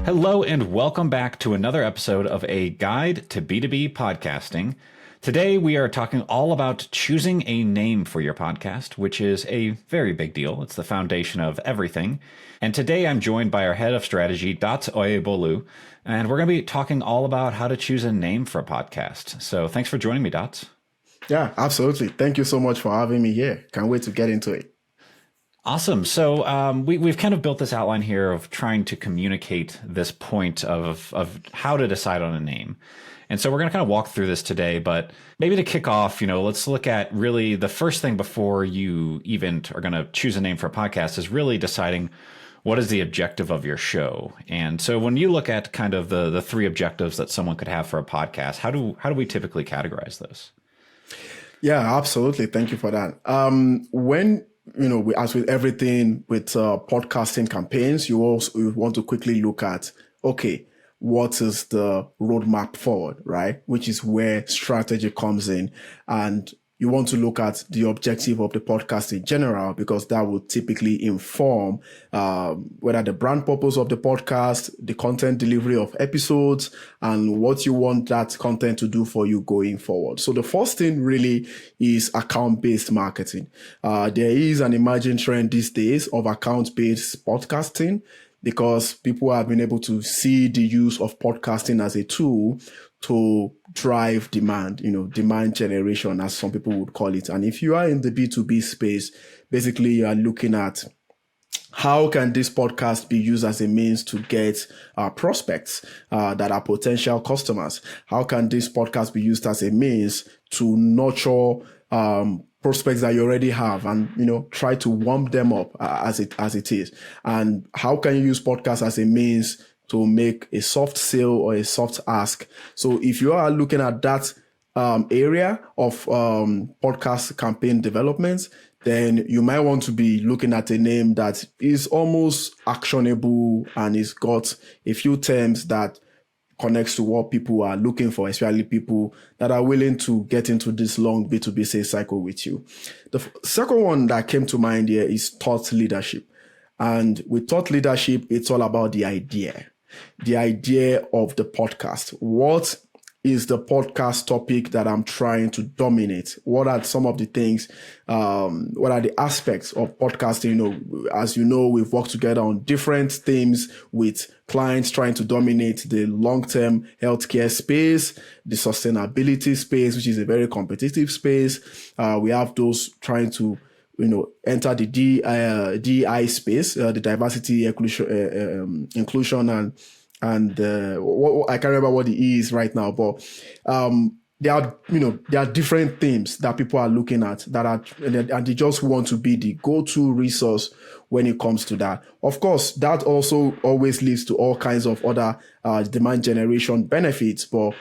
Hello and welcome back to another episode of A Guide to B2B Podcasting. Today we are talking all about choosing a name for your podcast, which is a very big deal. It's the foundation of everything. And today I'm joined by our head of strategy, Dots Oyebolu, and we're going to be talking all about how to choose a name for a podcast. So thanks for joining me, Dots. Yeah, absolutely. Thank you so much for having me here. Can't wait to get into it. Awesome. So we've kind of built this outline here of trying to communicate this point of how to decide on a name. And so we're going to kind of walk through this today, but maybe to kick off, let's look at really the first thing before you even are going to choose a name for a podcast is really deciding what is the objective of your show. And so when you look at kind of the three objectives that someone could have for a podcast, how do we typically categorize those? Yeah, absolutely. Thank you for that. As with everything with podcasting campaigns, you want to quickly look at, okay, what is the roadmap forward, right? Which is where strategy comes in. And you want to look at the objective of the podcast in general, because that will typically inform whether the brand purpose of the podcast, the content delivery of episodes, and what you want that content to do for you going forward. So the first thing really is account-based marketing. There is an emerging trend these days of account-based podcasting, because people have been able to see the use of podcasting as a tool to drive demand, demand generation, as some people would call it. And if you are in the B2B space, basically you are looking at how can this podcast be used as a means to get prospects that are potential customers? How can this podcast be used as a means to nurture prospects that you already have and, try to warm them up as it is? And how can you use podcasts as a means to make a soft sale or a soft ask? So if you are looking at that area of podcast campaign development, then you might want to be looking at a name that is almost actionable and it's got a few terms that connects to what people are looking for, especially people that are willing to get into this long B2B sales cycle with you. The second one that came to mind here is thought leadership. And with thought leadership, it's all about the idea of the podcast. What is the podcast topic that I'm trying to dominate? What are some of the things, what are the aspects of podcasting? As you know, we've worked together on different themes with clients trying to dominate the long-term healthcare space, the sustainability space, which is a very competitive space. We have those trying to enter the DI space, the diversity, inclusion, and I can't remember what it is right now, but there are different themes that people are looking at and they just want to be the go-to resource when it comes to that. Of course, that also always leads to all kinds of other demand generation benefits. But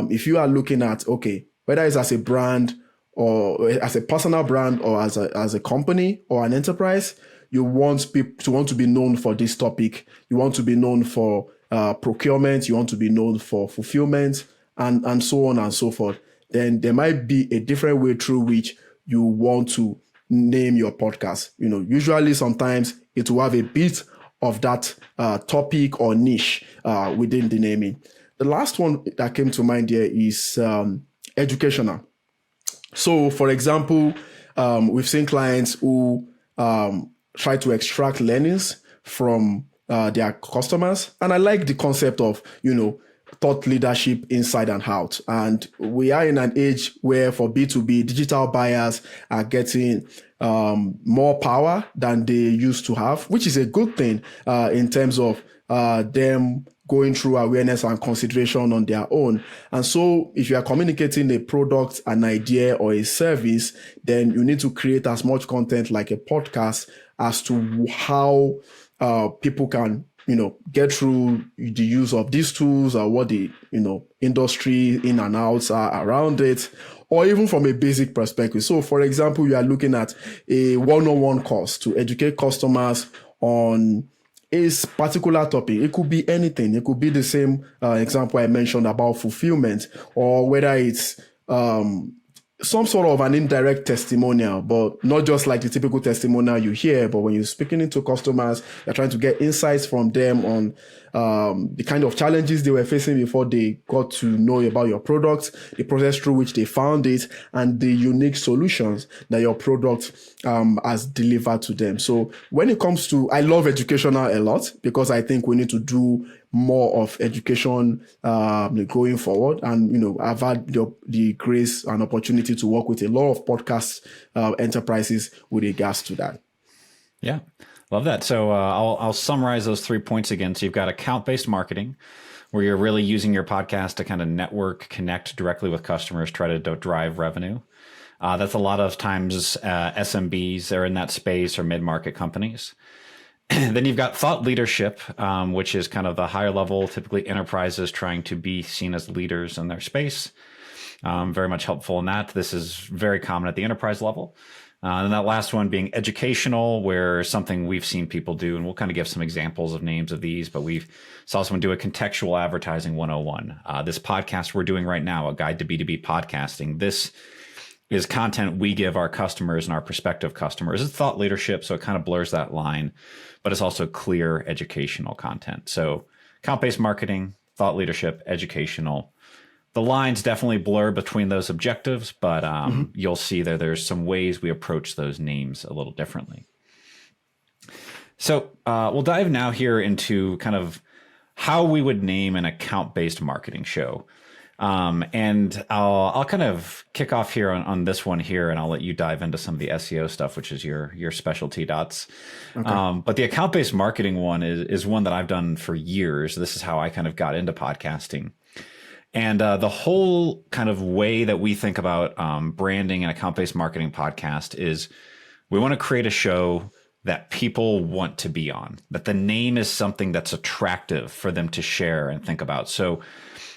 if you are looking at, okay, whether it's as a brand or as a personal brand or as a company or an enterprise, you want to be known for this topic. You want to be known for procurement. You want to be known for fulfillment and so on and so forth. Then there might be a different way through which you want to name your podcast. Usually sometimes it will have a bit of that topic or niche within the naming. The last one that came to mind here is educational. So, for example, we've seen clients who try to extract learnings from their customers. And I like the concept of, thought leadership inside and out. And we are in an age where for B2B, digital buyers are getting more power than they used to have, which is a good thing in terms of them going through awareness and consideration on their own. And so if you are communicating a product, an idea, or a service, then you need to create as much content like a podcast as to how people can, get through the use of these tools or what the, industry in and outs are around it, or even from a basic perspective. So for example, you are looking at a one-on-one course to educate customers on a particular topic. It could be anything. It could be the same example I mentioned about fulfillment, or whether it's some sort of an indirect testimonial, but not just like the typical testimonial you hear, but when you're speaking into customers, you're trying to get insights from them on the kind of challenges they were facing before they got to know about your product, the process through which they found it, and the unique solutions that your product has delivered to them. So when it comes to, I love educational a lot because I think we need to do more of education going forward. And, I've had the grace and opportunity to work with a lot of podcast enterprises with regards to that. Yeah, love that. So I'll summarize those 3 points again. So you've got account-based marketing, where you're really using your podcast to kind of network, connect directly with customers, try to drive revenue. That's a lot of times SMBs are in that space or mid-market companies. Then you've got thought leadership, which is kind of the higher level, typically enterprises trying to be seen as leaders in their space. Very much helpful in that. This is very common at the enterprise level. And that last one being educational, where something we've seen people do, and we'll kind of give some examples of names of these, but we've saw someone do a contextual advertising 101. This podcast we're doing right now, a guide to B2B podcasting. This is content we give our customers and our prospective customers. It's thought leadership, so it kind of blurs that line, but it's also clear educational content. So account-based marketing, thought leadership, educational. The lines definitely blur between those objectives, but you'll see there's some ways we approach those names a little differently. So we'll dive now here into kind of how we would name an account-based marketing show. And I'll kind of kick off here on this one here, and I'll let you dive into some of the SEO stuff, which is your specialty, Dots. Okay. But the account-based marketing one is one that I've done for years. This is how I kind of got into podcasting. And the whole kind of way that we think about branding an account-based marketing podcast is we want to create a show that people want to be on, that the name is something that's attractive for them to share and think about. So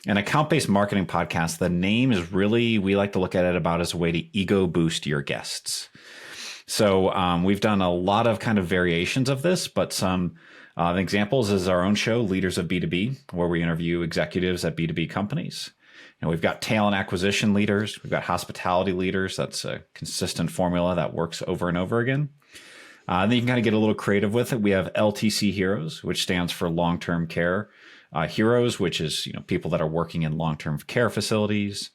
an account-based marketing podcast, the name is really, we like to look at it about as a way to ego boost your guests. So we've done a lot of kind of variations of this, but some examples is our own show, Leaders of B2B, where we interview executives at B2B companies. We've got talent acquisition leaders. We've got hospitality leaders. That's a consistent formula that works over and over again. Then you can kind of get a little creative with it. We have LTC Heroes, which stands for long-term care heroes, which is people that are working in long-term care facilities.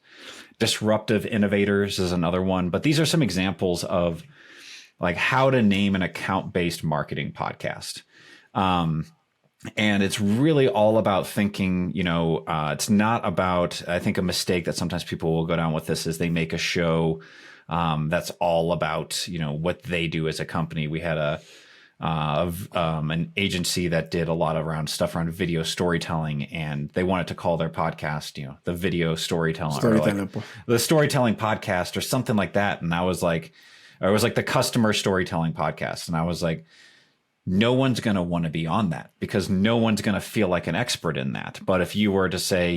Disruptive innovators is another one. But these are some examples of like how to name an account-based marketing podcast. And it's really all about thinking, it's not about, I think a mistake that sometimes people will go down with this is they make a show that's all about, what they do as a company. We had an agency that did a lot around stuff around video storytelling, and they wanted to call their podcast, the video storytelling, or like the storytelling podcast or something like that. And I was like, or it was like the customer storytelling podcast. And I was like, no one's going to want to be on that because no one's going to feel like an expert in that. But if you were to say,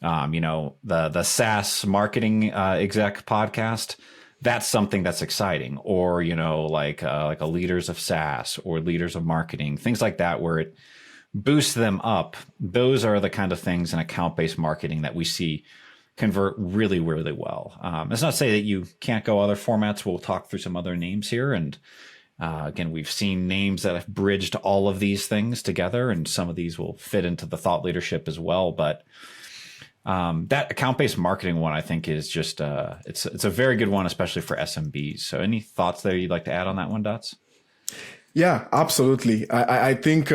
the SaaS marketing exec podcast, that's something that's exciting. Or, like a leaders of SaaS or leaders of marketing, things like that, where it boosts them up. Those are the kind of things in account-based marketing that we see convert really, really well. It's not to say that you can't go other formats. We'll talk through some other names here. And again, we've seen names that have bridged all of these things together, and some of these will fit into the thought leadership as well. But that account-based marketing one, I think, is just it's a very good one, especially for SMBs. So any thoughts there you'd like to add on that one, Dots? Yeah, absolutely. I think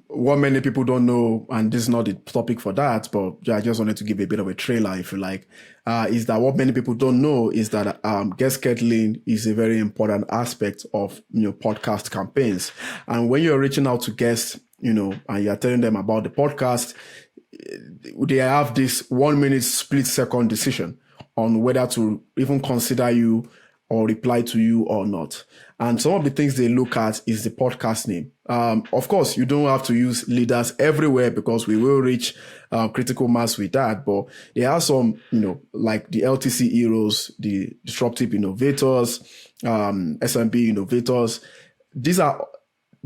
what many people don't know, and this is not the topic for that, but I just wanted to give a bit of a trailer, if you like, is that what many people don't know is that guest scheduling is a very important aspect of podcast campaigns. And when you're reaching out to guests, and you're telling them about the podcast, they have this 1 minute split second decision on whether to even consider you or reply to you or not. And some of the things they look at is the podcast name. Of course, you don't have to use leaders everywhere because we will reach critical mass with that. But there are some, like the LTC heroes, the disruptive innovators, SMB innovators. These are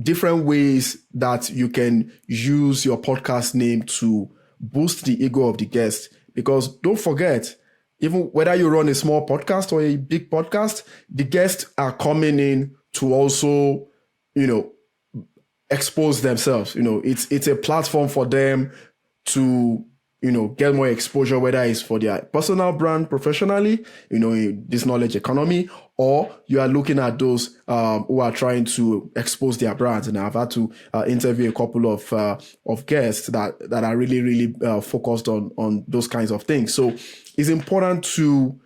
different ways that you can use your podcast name to boost the ego of the guest. Because don't forget, even whether you run a small podcast or a big podcast, the guests are coming in to also, expose themselves. It's a platform for them to, get more exposure, whether it's for their personal brand professionally, in this knowledge economy, or you are looking at those who are trying to expose their brands. And I've had to interview a couple of guests that are really, really focused on those kinds of things. So it's important to,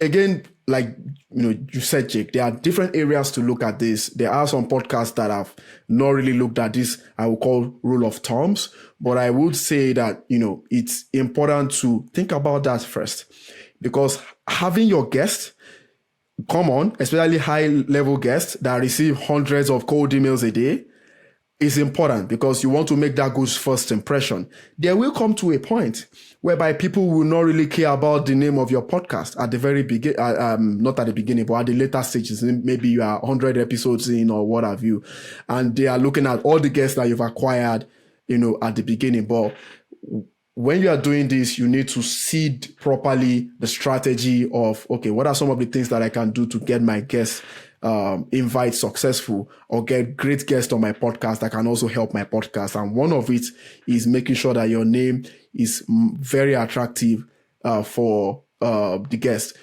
again, like you said, Jake, there are different areas to look at this. There are some podcasts that have not really looked at this, I would call rule of thumbs, but I would say that it's important to think about that first, because having your guests come on, especially high level guests that receive hundreds of cold emails a day, is important, because you want to make that good first impression. There will come to a point whereby people will not really care about the name of your podcast at the very beginning, not at the beginning, but at the later stages. Maybe you are 100 episodes in or what have you, and they are looking at all the guests that you've acquired, at the beginning. But when you are doing this, you need to seed properly the strategy of, okay, what are some of the things that I can do to get my guests invite successful, or get great guests on my podcast that can also help my podcast. And one of it is making sure that your name is very attractive for the guest.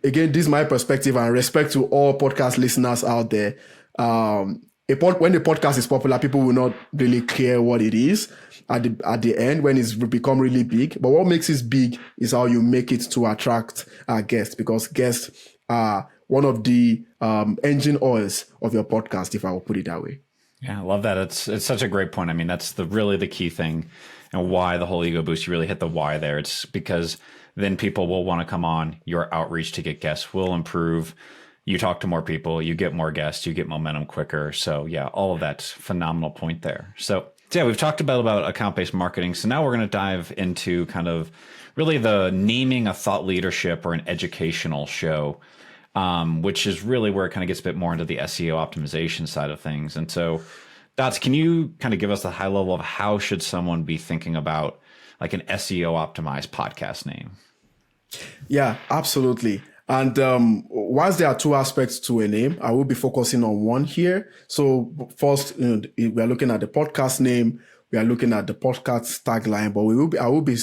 Again, this is my perspective, and respect to all podcast listeners out there. When the podcast is popular, people will not really care what it is at the end when it's become really big. But what makes it big is how you make it to attract guests, because guests are one of the engine oils of your podcast, if I will put it that way. Yeah, I love that. It's such a great point. I mean, that's really the key thing, and why the whole ego boost. You really hit the why there. It's because then people will want to come on. Your outreach to get guests will improve. You talk to more people, you get more guests, you get momentum quicker. So yeah, all of that's phenomenal point there. So yeah, we've talked about account-based marketing. So now we're going to dive into kind of really the naming a thought leadership or an educational show, which is really where it kind of gets a bit more into the SEO optimization side of things. And so, Dots, can you kind of give us the high level of how should someone be thinking about like an SEO optimized podcast name? Yeah, absolutely. And whilst there are two aspects to a name, I will be focusing on one here. So first, we are looking at the podcast name. We are looking at the podcast tagline, but I will be,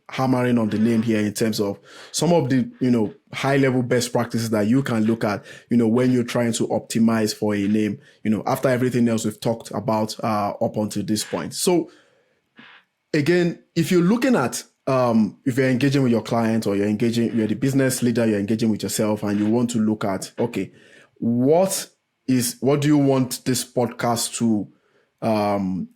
hammering on the name here in terms of some of the, high level best practices that you can look at, when you're trying to optimize for a name, after everything else we've talked about up until this point. So again, if you're looking at, if you're engaging with your client, or you're the business leader, you're engaging with yourself, and you want to look at, okay, what do you want this podcast to,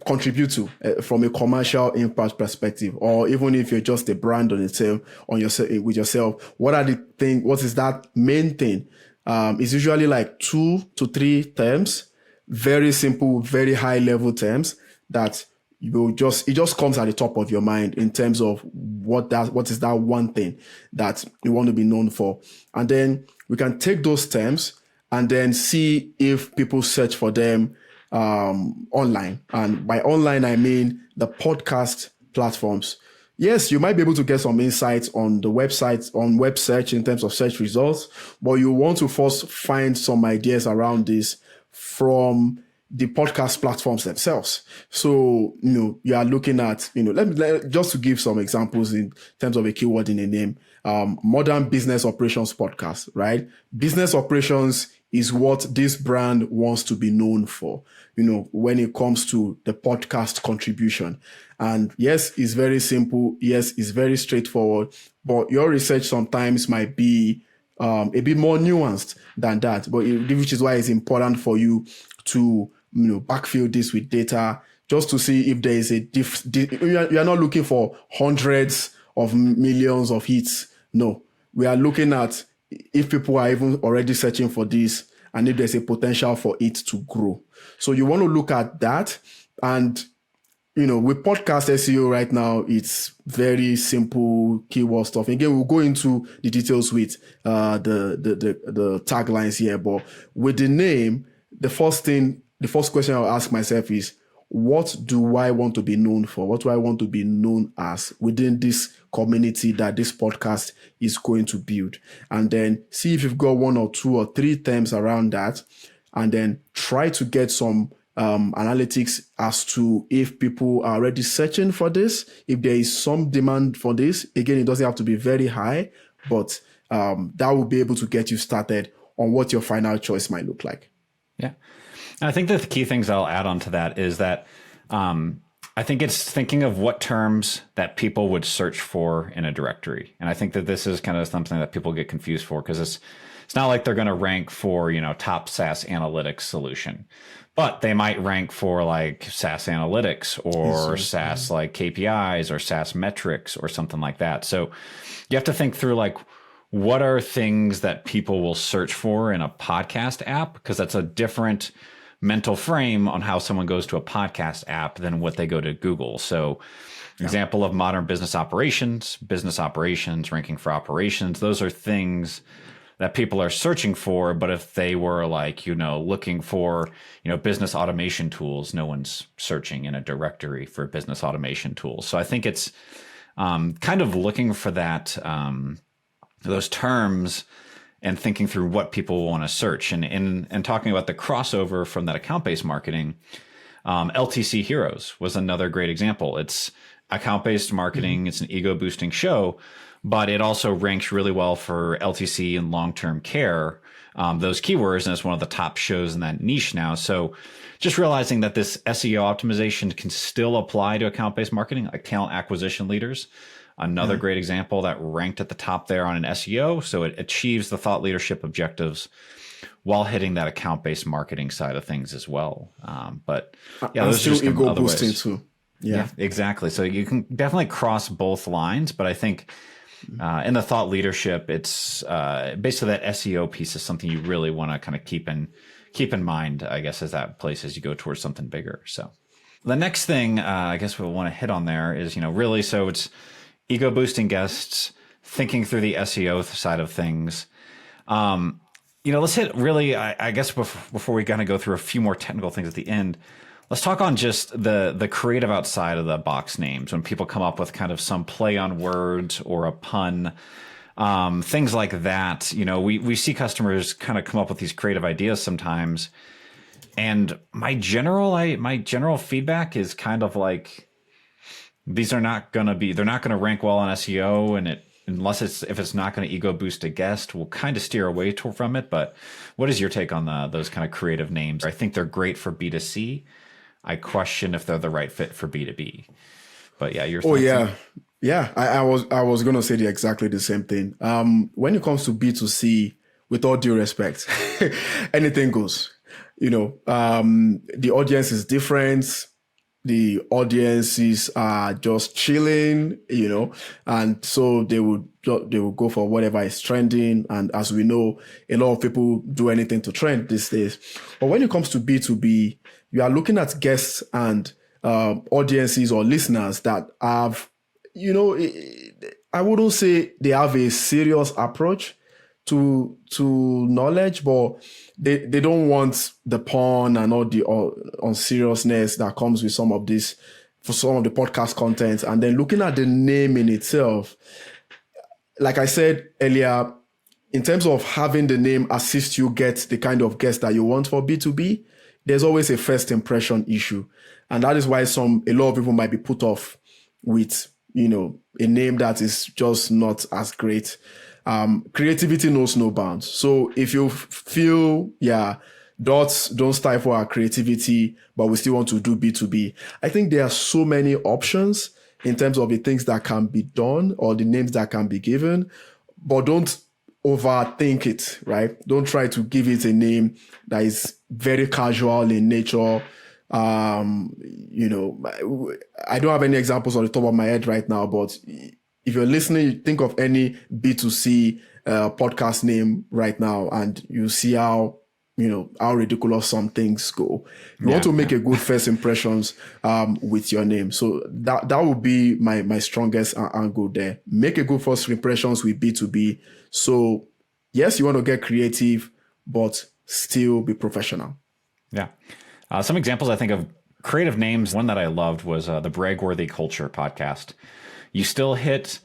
contribute to from a commercial impact perspective, or even if you're just a brand on itself, with yourself, what is that main thing? It's usually like 2 to 3 terms, very simple, very high level terms that it just comes at the top of your mind in terms of what is that one thing that you want to be known for. And then we can take those terms and then see if people search for them online. And by online, I mean the podcast platforms. Yes, you might be able to get some insights on the website, on web search in terms of search results, but you want to first find some ideas around this from the podcast platforms themselves. So, you are looking at, just to give some examples in terms of a keyword in a name, modern business operations podcast, right? Business operations is what this brand wants to be known for, when it comes to the podcast contribution. And yes, it's very simple. Yes, it's very straightforward, but your research sometimes might be a bit more nuanced than that, which is why it's important for you to backfill this with data, just to see if there is you are not looking for hundreds of millions of hits. No, we are looking at if people are even already searching for this, and if there's a potential for it to grow. So you want to look at that. And, with podcast SEO right now, it's very simple keyword stuff. Again, we'll go into the details with the taglines here, but with the name, the first question I'll ask myself is, what do I want to be known for? What do I want to be known as within this community that this podcast is going to build? And then see if you've got 1 or 2 or 3 terms around that, and then try to get some analytics as to if people are already searching for this, if there is some demand for this. Again, it doesn't have to be very high, but that will be able to get you started on what your final choice might look like. Yeah. And I think that the key things I'll add on to that is that I think it's thinking of what terms that people would search for in a directory. And I think that this is kind of something that people get confused for, because it's not like they're going to rank for, top SaaS analytics solution, but they might rank for like SaaS analytics or SaaS like KPIs or SaaS metrics or something like that. So you have to think through like, what are things that people will search for in a podcast app? Because that's a different mental frame on how someone goes to a podcast app than what they go to Google. So example of modern business operations, ranking for operations, those are things that people are searching for. But if they were like, looking for, business automation tools, no one's searching in a directory for business automation tools. So I think it's kind of looking for that, those terms and thinking through what people want to search. And talking about the crossover from that account-based marketing, LTC Heroes was another great example. It's account-based marketing. It's an ego-boosting show, but it also ranks really well for LTC and long-term care, those keywords, and it's one of the top shows in that niche now. So just realizing that this SEO optimization can still apply to account-based marketing, like talent acquisition leaders. Another great example that ranked at the top there on an SEO. So it achieves the thought leadership objectives while hitting that account-based marketing side of things as well. But yeah, those are just ego other boosting ways. Too. Yeah, exactly. So you can definitely cross both lines, but I think in the thought leadership, it's basically that SEO piece is something you really want to kind of keep in mind, I guess, as that place as you go towards something bigger. So the next thing I guess we'll want to hit on there is, really, so it's ego boosting guests, thinking through the SEO side of things. Let's hit really, I guess before we kind of go through a few more technical things at the end, let's talk on just the creative outside of the box names. When people come up with kind of some play on words or a pun, things like that, we see customers kind of come up with these creative ideas sometimes. And my general feedback is kind of like, they're not going to rank well on SEO, and if it's not going to ego boost a guest, we'll kind of steer away from it. But what is your take on those kind of creative names? I think they're great for B2C. I question if they're the right fit for B2B. But yeah, your thoughts. Yeah. I was going to say exactly the same thing. When it comes to B2C, with all due respect, anything goes. The audience is different. The audiences are just chilling, and so they will go for whatever is trending. And as we know, a lot of people do anything to trend these days. But when it comes to B2B, you are looking at guests and audiences or listeners that have, I wouldn't say they have a serious approach to knowledge, but they don't want the pun and all the unseriousness that comes with some of this, for some of the podcast content. And then looking at the name in itself, like I said earlier, in terms of having the name assist you get the kind of guest that you want for B2B, there's always a first impression issue. And that is why a lot of people might be put off with, a name that is just not as great. Creativity knows no bounds. So if you feel, Dots don't stifle our creativity, but we still want to do B2B, I think there are so many options in terms of the things that can be done or the names that can be given, but don't overthink it, right? Don't try to give it a name that is very casual in nature. I don't have any examples on the top of my head right now, but if you're listening, you think of any B2C podcast name right now, and you see how ridiculous some things go. You want to make a good first impressions with your name. So that would be my strongest angle there. Make a good first impressions with B2B. So yes, you want to get creative, but still be professional. Yeah. Some examples I think of creative names, one that I loved was the Bragworthy Culture podcast. You still hit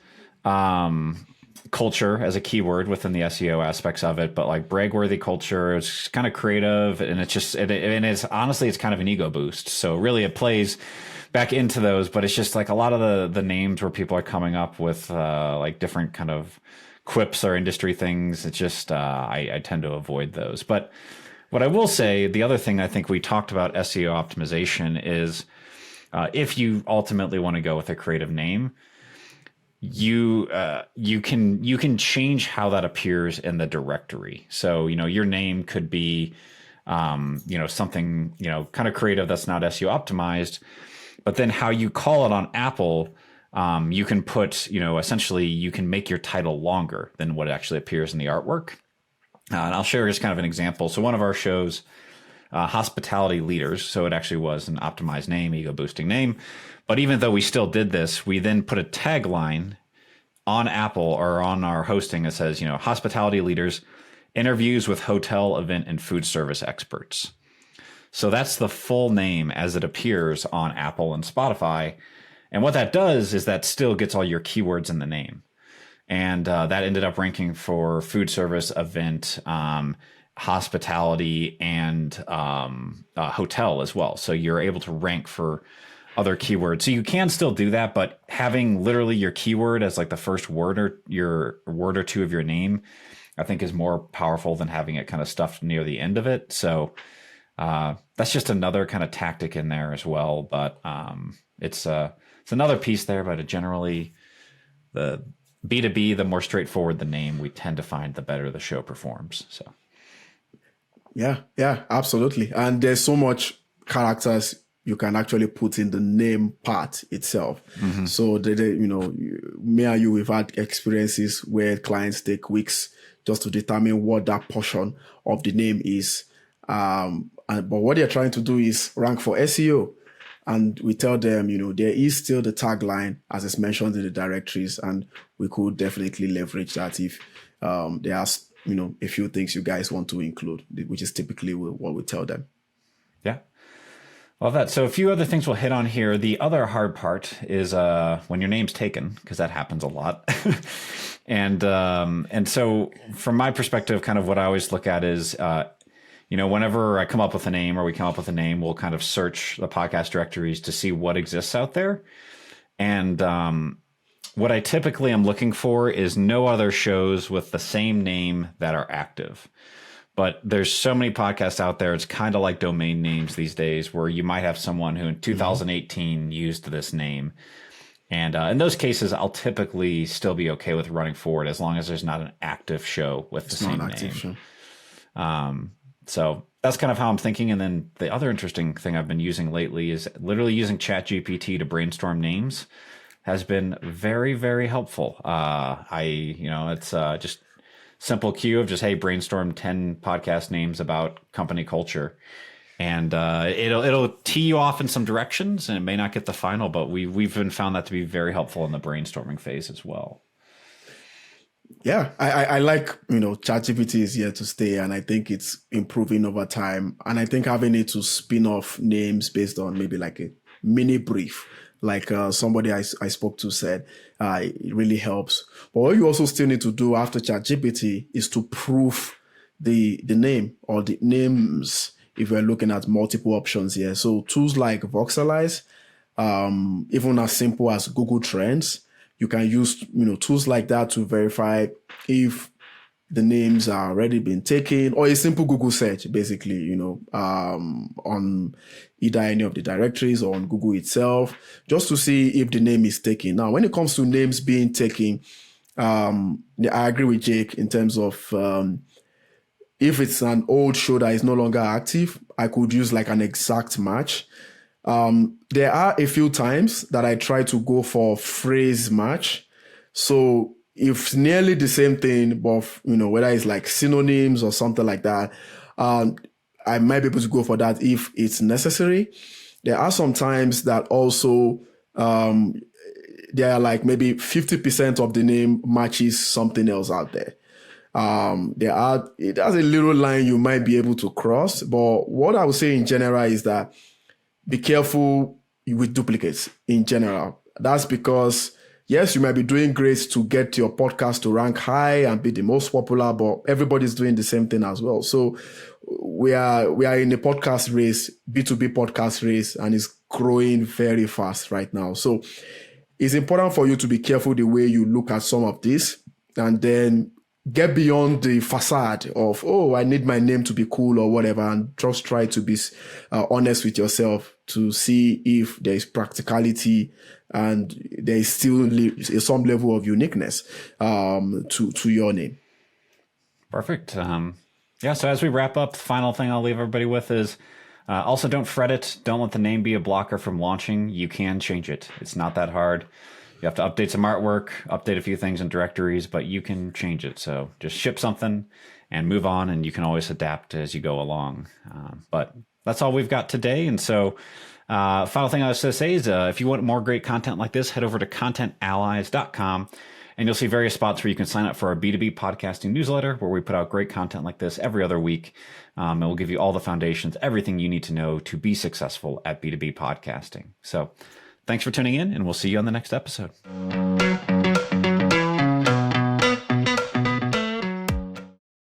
culture as a keyword within the SEO aspects of it, but like Bragworthy Culture is kind of creative, and it's just and it's honestly it's kind of an ego boost. So really it plays back into those, but it's just like a lot of the names where people are coming up with like different kind of quips or industry things. It's just I tend to avoid those. But what I will say, the other thing I think we talked about SEO optimization is if you ultimately want to go with a creative name, you can change how that appears in the directory. So your name could be something kind of creative that's not SEO optimized, but then how you call it on Apple, you can put essentially you can make your title longer than what actually appears in the artwork. And I'll share just kind of an example. So one of our shows, Hospitality Leaders, so it actually was an optimized name, ego boosting name. But even though we still did this, we then put a tagline on Apple or on our hosting that says, Hospitality Leaders, interviews with hotel, event, and food service experts. So that's the full name as it appears on Apple and Spotify. And what that does is that still gets all your keywords in the name. And that ended up ranking for food service, event, hospitality, and hotel as well. So you're able to rank for other keywords. So you can still do that, but having literally your keyword as like the first word or your word or two of your name, I think is more powerful than having it kind of stuffed near the end of it. So that's just another kind of tactic in there as well. But it's another piece there, but generally the B2B, the more straightforward the name, we tend to find the better the show performs. So Yeah, absolutely. And there's so much characters you can actually put in the name part itself. Mm-hmm. So, me and you, we've had experiences where clients take weeks just to determine what that portion of the name is. But what they're trying to do is rank for SEO. And we tell them, there is still the tagline as it's mentioned in the directories, and we could definitely leverage that if there are, a few things you guys want to include, which is typically what we tell them. Yeah. Love that. So a few other things we'll hit on here. The other hard part is when your name's taken, because that happens a lot. And so from my perspective, kind of what I always look at is, whenever I come up with a name or we come up with a name, we'll kind of search the podcast directories to see what exists out there. And what I typically am looking for is no other shows with the same name that are active. But there's so many podcasts out there. It's kind of like domain names these days where you might have someone who in 2018 used this name. And in those cases, I'll typically still be okay with running forward as long as there's not an active show with the same name. So that's kind of how I'm thinking. And then the other interesting thing I've been using lately is literally using ChatGPT to brainstorm names has been very, very helpful. It's just simple cue of just, hey, brainstorm 10 podcast names about company culture. And it'll tee you off in some directions, and it may not get the final, but we've been found that to be very helpful in the brainstorming phase as well. Yeah, I like, ChatGPT is here to stay, and I think it's improving over time. And I think having it to spin off names based on maybe like a mini brief, like somebody I spoke to said, it really helps. But what you also still need to do after ChatGPT is to proof the name or the names if we're looking at multiple options here. So tools like Voxelize, even as simple as Google Trends, you can use, tools like that to verify if the names are already been taken, or a simple Google search, basically, on either any of the directories or on Google itself, just to see if the name is taken. Now, when it comes to names being taken, I agree with Jake in terms of if it's an old show that is no longer active, I could use like an exact match. There are a few times that I try to go for phrase match. So if nearly the same thing, but whether it's like synonyms or something like that, I might be able to go for that if it's necessary. There are some times that also there are like maybe 50% of the name matches something else out there. It has a little line you might be able to cross, but what I would say in general is that be careful with duplicates in general. That's because, yes, you might be doing great to get your podcast to rank high and be the most popular, but everybody's doing the same thing as well. So we are in a podcast race, B2B podcast race, and it's growing very fast right now. So it's important for you to be careful the way you look at some of this, and then get beyond the facade of, oh, I need my name to be cool or whatever, and just try to be honest with yourself to see if there is practicality and there is still some level of uniqueness to your name. Perfect. Yeah, so as we wrap up, the final thing I'll leave everybody with is also don't fret it. Don't let the name be a blocker from launching. You can change it. It's not that hard. You have to update some artwork, update a few things in directories, but you can change it. So just ship something and move on, and you can always adapt as you go along. But that's all we've got today. And so final thing I was going to say is if you want more great content like this, head over to contentallies.com. And you'll see various spots where you can sign up for our B2B podcasting newsletter, where we put out great content like this every other week. And we'll give you all the foundations, everything you need to know to be successful at B2B podcasting. So thanks for tuning in, and we'll see you on the next episode.